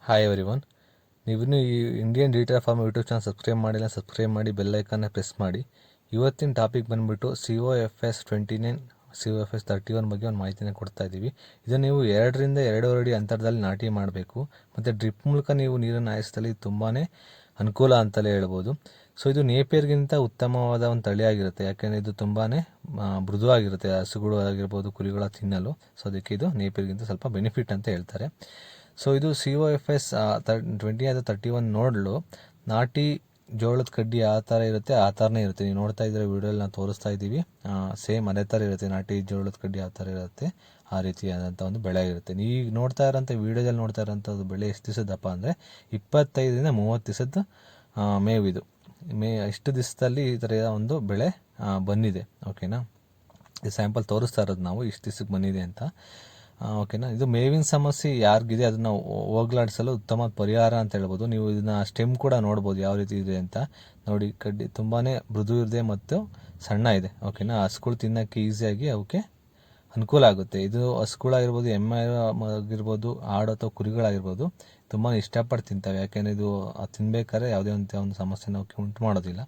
Hi everyone. ನೀವಿನ್ನೂ ಈ Indian detail form YouTube channel subscribe ಮಾಡಿಲ್ಲ, ಸಬ್ಸ್ಕ್ರೈಬ್ ಮಾಡಿ, ಬೆಲ್ ಐಕನ್ನ ಪ್ರೆಸ್ ಮಾಡಿ. ಇವತ್ತಿನ ಟಾಪಿಕ್ ಬಂದುಬಿಟ್ಟು COFS 29 COFS 31 ಬಗ್ಗೆ ಒಂದು ಮಾಹಿತಿನ ಕೊಡ್ತಾ ಇದ್ದೀವಿ. ಇದು ನೀವು 2 ರಿಂದ 2.5 ಅಡಿ ಅಂತರದಲ್ಲಿ ನಾಟಿ ಮಾಡಬೇಕು. ಮತ್ತು ಡ್ರಿಪ್ ಮೂಲಕ ನೀವು ನೀರನ್ನು ಹಾಯಿಸಿದಲ್ಲಿ ತುಂಬಾ ಅನುಕೂಲ ಅಂತಲೇ ಹೇಳ್ಬೋದು. ಸೊ ಇದು ನೇಪಿಯರ್ಗಿಂತ ಉತ್ತಮವಾದ ಒಂದು ತಳಿಯಾಗಿರುತ್ತೆ, ಯಾಕೆಂದರೆ ಇದು ತುಂಬಾ ಮೃದುವಾಗಿರುತ್ತೆ. ಹಸುಗಳು ಆಗಿರ್ಬೋದು, ಕುರಿಗಳ ತಿನ್ನಲು. ಸೊ ಅದಕ್ಕೆ ಇದು ನೇಪಿಯರ್ಗಿಂತ ಸ್ವಲ್ಪ ಬೆನಿಫಿಟ್ ಅಂತ ಹೇಳ್ತಾರೆ. ಸೊ ಇದು COFS 20 ಅಥವಾ 31 ನೋಡಲು ನಾಟಿ ಜೋಳದ ಕಡ್ಡಿ ಯಾವ ಥರ ಇರುತ್ತೆ ಆ ಥರನೇ ಇರುತ್ತೆ. ನೀವು ನೋಡ್ತಾ ಇದ್ದೀರ ವೀಡಿಯೋಲ್ಲಿ ನಾವು ತೋರಿಸ್ತಾ ಇದ್ದೀವಿ. ಸೇಮ್ ಅದೇ ಥರ ಇರುತ್ತೆ. ನಾಟಿ ಜೋಳದ ಕಡ್ಡಿ ಯಾವ ಥರ ಇರುತ್ತೆ ಆ ರೀತಿಯಾದಂಥ ಒಂದು ಬೆಳೆ ಇರುತ್ತೆ. ಈಗ ನೋಡ್ತಾ ಇರೋಂಥ ವೀಡಿಯೋದಲ್ಲಿ ನೋಡ್ತಾ ಇರೋಂಥದ್ದು ಬೆಳೆ ಎಷ್ಟು ದಿವಸದಪ್ಪ ಅಂದರೆ 25 ರಿಂದ 30 ದಿವಸದ ಮೇವಿದು. ಇಷ್ಟು ದಿವಸದಲ್ಲಿ ಈ ಥರ ಒಂದು ಬೆಳೆ ಬಂದಿದೆ. ಓಕೆನಾ, ಈ ಸ್ಯಾಂಪಲ್ ತೋರಿಸ್ತಾ ಇರೋದು ನಾವು ಇಷ್ಟು ದಿವಸಕ್ಕೆ ಬಂದಿದೆ ಅಂತ. ಓಕೆನಾ, ಇದು ಮೇವಿನ ಸಮಸ್ಯೆ ಯಾರಿಗಿದೆ ಅದನ್ನು ಹೋಗ್ಲಾಡಿಸಲು ಉತ್ತಮ ಪರಿಹಾರ ಅಂತ ಹೇಳ್ಬೋದು. ನೀವು ಇದನ್ನ ಸ್ಟೆಮ್ ಕೂಡ ನೋಡ್ಬೋದು ಯಾವ ರೀತಿ ಇದೆ ಅಂತ. ನೋಡಿ, ಕಡ್ಡಿ ತುಂಬಾ ಮೃದು ಇದೆ ಮತ್ತು ಸಣ್ಣ ಇದೆ. ಓಕೆನಾ, ಹಸುಗಳು ತಿನ್ನೋಕ್ಕೆ ಈಸಿಯಾಗಿ ಅವಕ್ಕೆ ಅನುಕೂಲ ಆಗುತ್ತೆ. ಇದು ಹಸುಗಳಾಗಿರ್ಬೋದು, ಎಮ್ಮೆ ಆಗಿರ್ಬೋದು, ಆಡು ಅಥವಾ ಕುರಿಗಳಾಗಿರ್ಬೋದು ತುಂಬಾ ಇಷ್ಟಪಟ್ಟು ತಿಂತವೆ. ಯಾಕೆಂದರೆ ಇದು ತಿನ್ಬೇಕಾದ್ರೆ ಯಾವುದೇ ಒಂದು ಸಮಸ್ಯೆನ ಅವಕ್ಕೆ ಉಂಟು ಮಾಡೋದಿಲ್ಲ.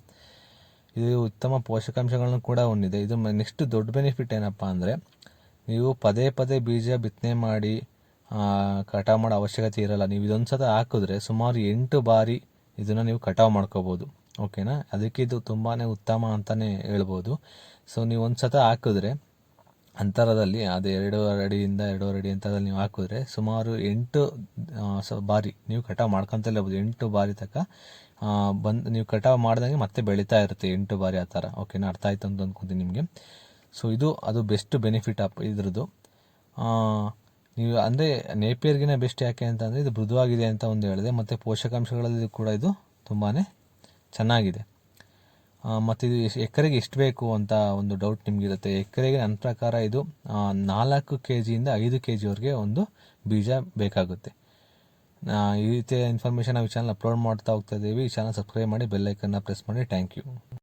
ಇದು ಉತ್ತಮ ಪೋಷಕಾಂಶಗಳನ್ನು ಕೂಡ ಹೊಂದಿದೆ. ಇದು ನೆಕ್ಸ್ಟ್ ದೊಡ್ಡ ಬೆನಿಫಿಟ್ ಏನಪ್ಪ ಅಂದರೆ, ನೀವು ಪದೇ ಪದೇ ಬೀಜ ಬಿತ್ತನೆ ಮಾಡಿ ಕಟಾವು ಮಾಡೋ ಅವಶ್ಯಕತೆ ಇರಲ್ಲ. ನೀವು ಇದೊಂದು ಸಲ ಹಾಕಿದ್ರೆ ಸುಮಾರು 8 ಬಾರಿ ಇದನ್ನು ನೀವು ಕಟಾವು ಮಾಡ್ಕೋಬೋದು. ಓಕೆನಾ, ಅದಕ್ಕೆ ಇದು ತುಂಬಾ ಉತ್ತಮ ಅಂತಲೇ ಹೇಳ್ಬೋದು. ಸೊ ನೀವು ಒಂದು ಸಲ ಹಾಕಿದ್ರೆ ಅಂತರದಲ್ಲಿ ಅದು 2 ಅಡಿಯಿಂದ 2.5 ಅಡಿ ಅಂತರದಲ್ಲಿ ನೀವು ಹಾಕಿದ್ರೆ ಸುಮಾರು 8 ಬಾರಿ ನೀವು ಕಟಾವು ಮಾಡ್ಕೊತಲೇ ಇರ್ಬೋದು. 8 ಬಾರಿ ತನಕ ನೀವು ಕಟಾವು ಮಾಡ್ದಂಗೆ ಮತ್ತೆ ಬೆಳೀತಾ ಇರುತ್ತೆ 8 ಬಾರಿ ಆ ಥರ. ಓಕೆನಾ, ಅರ್ಥ ಆಯ್ತು ಅಂತ ಅಂದ್ಕೊತೀನಿ ನಿಮಗೆ. ಸೊ ಅದು ಬೆಸ್ಟ್ ಬೆನಿಫಿಟ್ ಇದ್ರದ್ದು. ನೀವು ಅಂದರೆ ನೇಪಿಯರ್ಗಿನ ಬೆಸ್ಟ್ ಯಾಕೆ ಅಂತಂದರೆ ಇದು ಮೃದುವಾಗಿದೆ ಅಂತ ಒಂದು ಹೇಳಿದೆ, ಮತ್ತು ಪೋಷಕಾಂಶಗಳಲ್ಲಿ ಕೂಡ ಇದು ತುಂಬಾ ಚೆನ್ನಾಗಿದೆ. ಮತ್ತು ಇದು ಎಕರೆಗೆ ಎಷ್ಟು ಬೇಕು ಅಂತ ಒಂದು ಡೌಟ್ ನಿಮಗಿರುತ್ತೆ. ಎಕರೆಗೆ ನನ್ನ ಪ್ರಕಾರ ಇದು 4 kgಯಿಂದ 5 kgವರೆಗೆ ಒಂದು ಬೀಜ ಬೇಕಾಗುತ್ತೆ. ಈ ರೀತಿಯ ಇನ್ಫಾರ್ಮೇಷನ್ ನಾವು ಈ ಚಾನಲ್ ಅಪ್ಲೋಡ್ ಮಾಡ್ತಾ ಹೋಗ್ತಾ ಇದ್ದೀವಿ. ಈ ಚಾನಲ್ ಸಬ್ಸ್ಕ್ರೈಬ್ ಮಾಡಿ, ಬೆಲ್ ಐಕನ್ನ ಪ್ರೆಸ್ ಮಾಡಿ. Thank you.